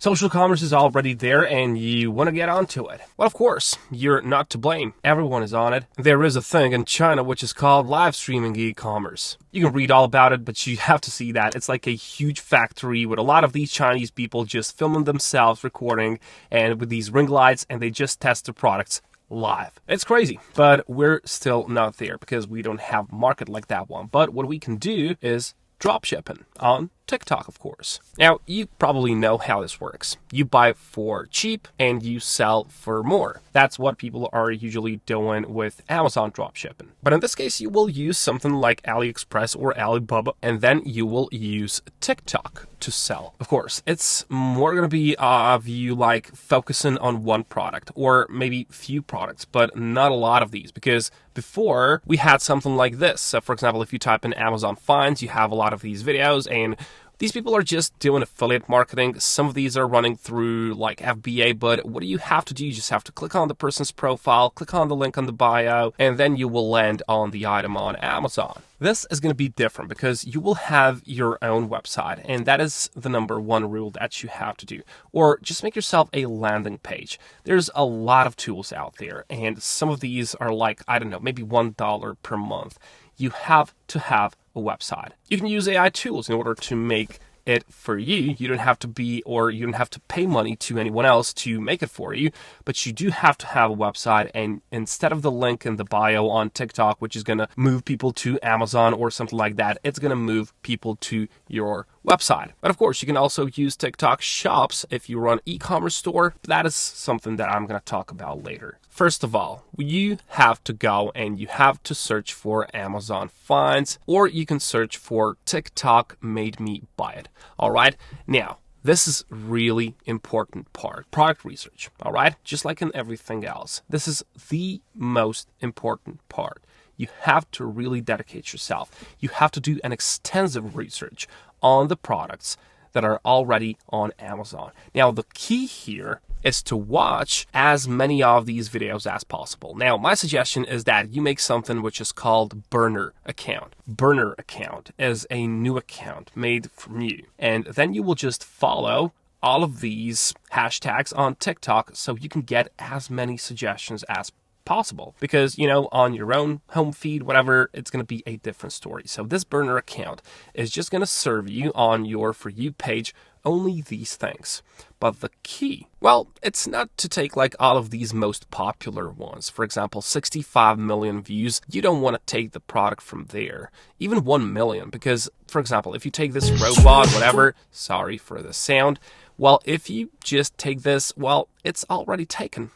Social commerce is already there and you want to get onto it. Well, of course, you're not to blame. Everyone is on it. There is a thing in China which is called live streaming e-commerce. You can read all about it, but you have to see that. It's like a huge factory with a lot of these Chinese people just filming themselves, recording, and with these ring lights, and they just test the products live. It's crazy, but we're still not there because we don't have a market like that one. But what we can do is dropshipping on TikTok, of course. Now, you probably know how this works. You buy for cheap and you sell for more. That's what people are usually doing with Amazon dropshipping. But in this case, you will use something like AliExpress or Alibaba, and then you will use TikTok to sell. Of course, it's more going to be of you like focusing on one product or maybe few products, but not a lot of these, because before we had something like this. So for example, if you type in Amazon finds, you have a lot of these videos, and these people are just doing affiliate marketing. Some of these are running through like FBA, but what do you have to do? You just have to click on the person's profile, click on the link on the bio, and then you will land on the item on Amazon. This is going to be different because you will have your own website, and that is the number one rule that you have to do. Or just make yourself a landing page. There's a lot of tools out there, and some of these are like, I don't know, maybe $1 per month. You have to have a website. You can use AI tools in order to make it for you. You don't have to you don't have to pay money to anyone else to make it for you, but you do have to have a website. And instead of the link in the bio on TikTok, which is going to move people to Amazon or something like that, it's going to move people to your website. But of course, you can also use TikTok shops if you run e-commerce store. That is something that I'm going to talk about later. First of all, you have to go and you have to search for Amazon finds, or you can search for TikTok made me buy it. All right. Now, this is really important part, product research. All right. Just like in everything else, this is the most important part. You have to really dedicate yourself. You have to do an extensive research on the products that are already on Amazon. Now, the key here is to watch as many of these videos as possible. Now, my suggestion is that you make something which is called burner account. Burner account is a new account made from you. And then you will just follow all of these hashtags on TikTok so you can get as many suggestions as possible, because on your own home feed, whatever, it's going to be a different story. So this burner account is just going to serve you on your For You page only these things. But the key, well, it's not to take like all of these most popular ones. For example, 65 million views. You don't want to take the product from there, even 1 million, because for example, if you take this robot, whatever, sorry for the sound, well, if you just take this, well, it's already taken,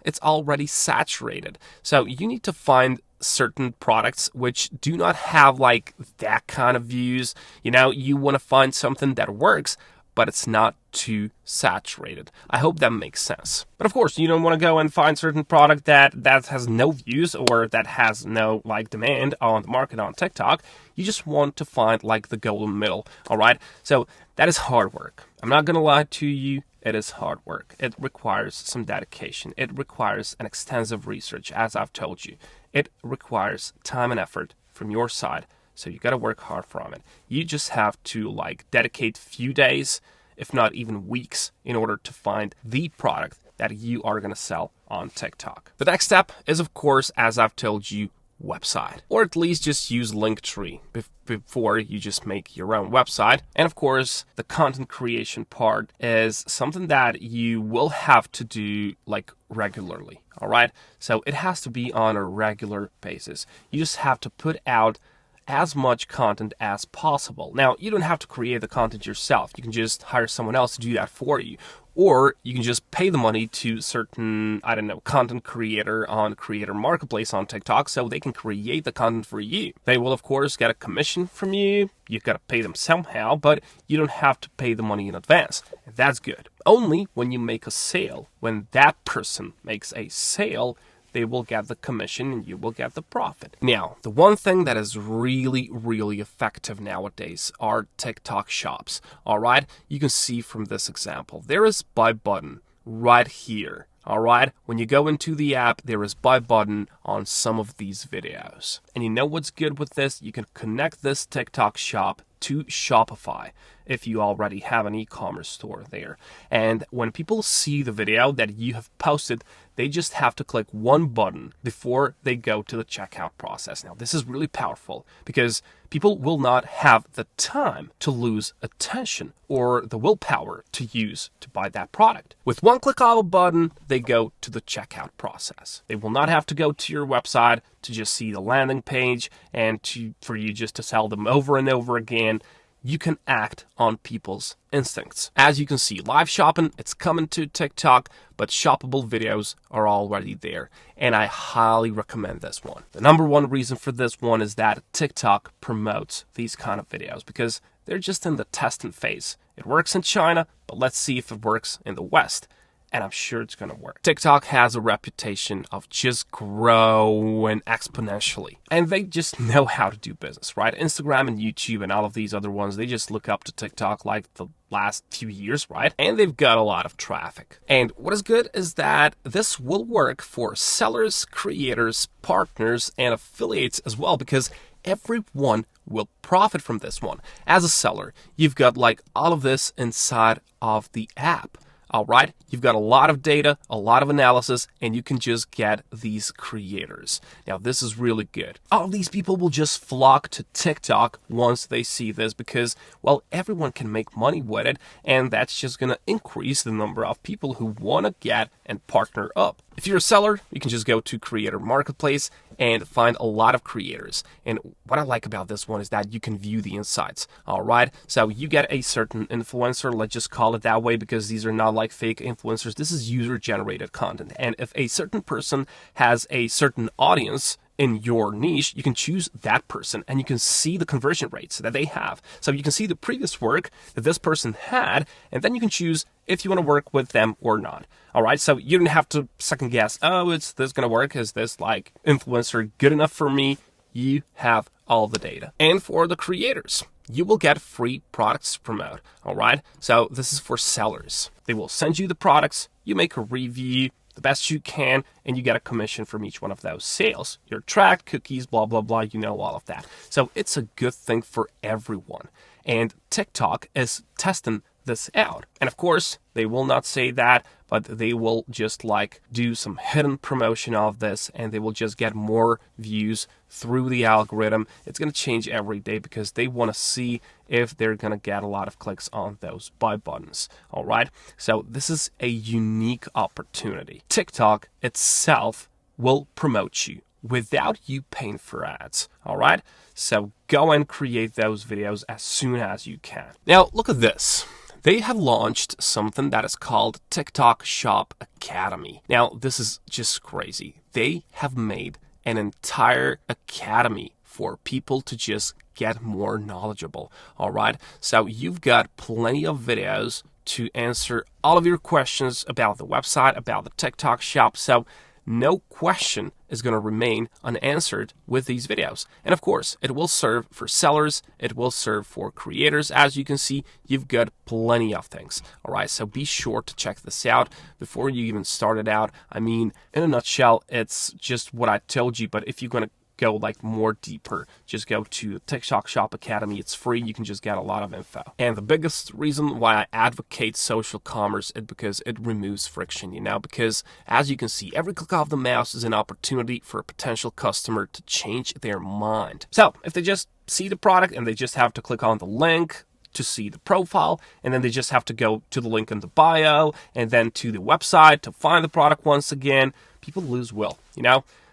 it's already saturated. So you need to find certain products which do not have like that kind of views. You want to find something that works, but it's not too saturated. I hope that makes sense. But of course, you don't want to go and find certain product that has no views or that has no like demand on the market on TikTok. You just want to find like the golden middle. All right. So that is hard work. I'm not going to lie to you. It is hard work. It requires some dedication. It requires an extensive research, as I've told you. It requires time and effort from your side. So you got to work hard from it. You just have to like dedicate few days, if not even weeks, in order to find the product that you are going to sell on TikTok. The next step is, of course, as I've told you, website, or at least just use Linktree before you just make your own website. And of course, the content creation part is something that you will have to do like regularly. All right. So it has to be on a regular basis. You just have to put out as much content as possible. Now, you don't have to create the content yourself. You can just hire someone else to do that for you. Or you can just pay the money to certain, content creator on Creator Marketplace on TikTok so they can create the content for you. They will, of course, get a commission from you. You've got to pay them somehow, but you don't have to pay the money in advance. That's good. Only when you make a sale, when that person makes a sale, they will get the commission and you will get the profit. Now, the one thing that is really, really effective nowadays are TikTok shops. All right. You can see from this example, there is buy button right here. All right. When you go into the app, there is buy button on some of these videos. And you know what's good with this? You can connect this TikTok shop to Shopify if you already have an e-commerce store there. And when people see the video that you have posted, they just have to click one button before they go to the checkout process. Now, this is really powerful because people will not have the time to lose attention or the willpower to use to buy that product. With one click of a button, they go to the checkout process. They will not have to go to your website to just see the landing page and for you just to sell them over and over again. You can act on people's instincts. As you can see, live shopping, it's coming to TikTok, but shoppable videos are already there. And I highly recommend this one. The number one reason for this one is that TikTok promotes these kind of videos because they're just in the testing phase. It works in China, but let's see if it works in the West. And I'm sure it's going to work. TikTok has a reputation of just growing exponentially. And they just know how to do business, right? Instagram and YouTube and all of these other ones, they just look up to TikTok like the last few years, right? And they've got a lot of traffic. And what is good is that this will work for sellers, creators, partners, and affiliates as well, because everyone will profit from this one. As a seller, you've got like all of this inside of the app. All right, you've got a lot of data, a lot of analysis, and you can just get these creators. Now, this is really good. All of these people will just flock to TikTok once they see this because, well, everyone can make money with it, and that's just going to increase the number of people who want to get and partner up. If you're a seller, you can just go to Creator Marketplace and find a lot of creators. And what I like about this one is that you can view the insights. All right, so you get a certain influencer, let's just call it that way because these are not like fake influencers. This is user-generated content. And if a certain person has a certain audience in your niche, you can choose that person and you can see the conversion rates that they have. So you can see the previous work that this person had, and then you can choose if you want to work with them or not. All right, so you don't have to second guess, oh, is this going to work? Is this like influencer good enough for me? You have all the data. And for the creators, you will get free products to promote. All right, so this is for sellers. They will send you the products, you make a review, the best you can, and you get a commission from each one of those sales. You're tracked, cookies, blah, blah, blah, you know all of that. So it's a good thing for everyone. And TikTok is testing this out. And of course, they will not say that, but they will just like do some hidden promotion of this and they will just get more views through the algorithm. It's going to change every day because they want to see if they're going to get a lot of clicks on those buy buttons. All right. So this is a unique opportunity. TikTok itself will promote you without you paying for ads. All right. So go and create those videos as soon as you can. Now, look at this. They have launched something that is called TikTok Shop Academy. Now, this is just crazy. They have made an entire academy for people to just get more knowledgeable. All right. So you've got plenty of videos to answer all of your questions about the website, about the TikTok shop. So no question is going to remain unanswered with these videos. And of course, it will serve for sellers. It will serve for creators. As you can see, you've got plenty of things. All right, so be sure to check this out before you even start it out. I mean, in a nutshell, it's just what I told you. But if you're going to go like more deeper, just go to TikTok Shop Academy. It's free. You can just get a lot of info. And the biggest reason why I advocate social commerce is because it removes friction, because as you can see, every click of the mouse is an opportunity for a potential customer to change their mind. So if they just see the product and they just have to click on the link to see the profile, and then they just have to go to the link in the bio and then to the website to find the product once again, people lose will.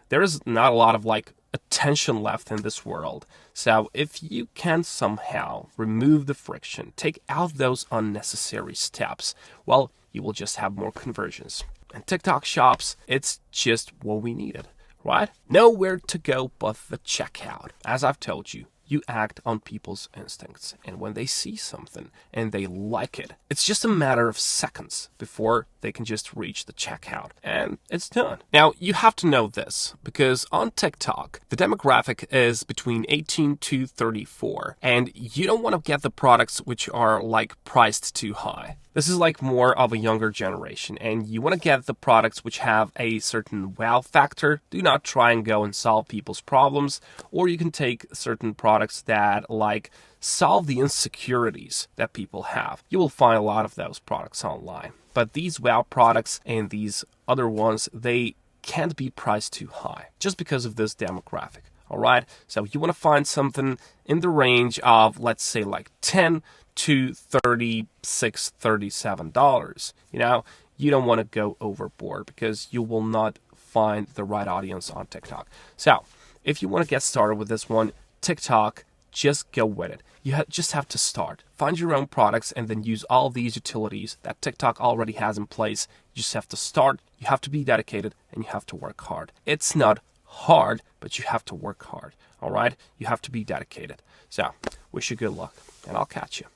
There is not a lot of attention left in this world. So if you can somehow remove the friction, take out those unnecessary steps, well, you will just have more conversions. And TikTok shops, it's just what we needed, right? Nowhere to go but the checkout. As I've told you, you act on people's instincts. And when they see something and they like it, it's just a matter of seconds before they can just reach the checkout. And it's done. Now, you have to know this because on TikTok, the demographic is between 18 to 34. And you don't want to get the products which are priced too high. This is more of a younger generation, and you want to get the products which have a certain wow factor. Do not try and go and solve people's problems, or you can take certain products that solve the insecurities that people have. You will find a lot of those products online. But these wow products and these other ones, they can't be priced too high just because of this demographic. All right. So you want to find something in the range of, let's say, like $10 to $36, $37. You don't want to go overboard because you will not find the right audience on TikTok. So if you want to get started with this one, TikTok, just go with it. You just have to start. Find your own products and then use all these utilities that TikTok already has in place. You just have to start. You have to be dedicated and you have to work hard. It's not hard, but you have to work hard. All right? You have to be dedicated. So, wish you good luck and I'll catch you.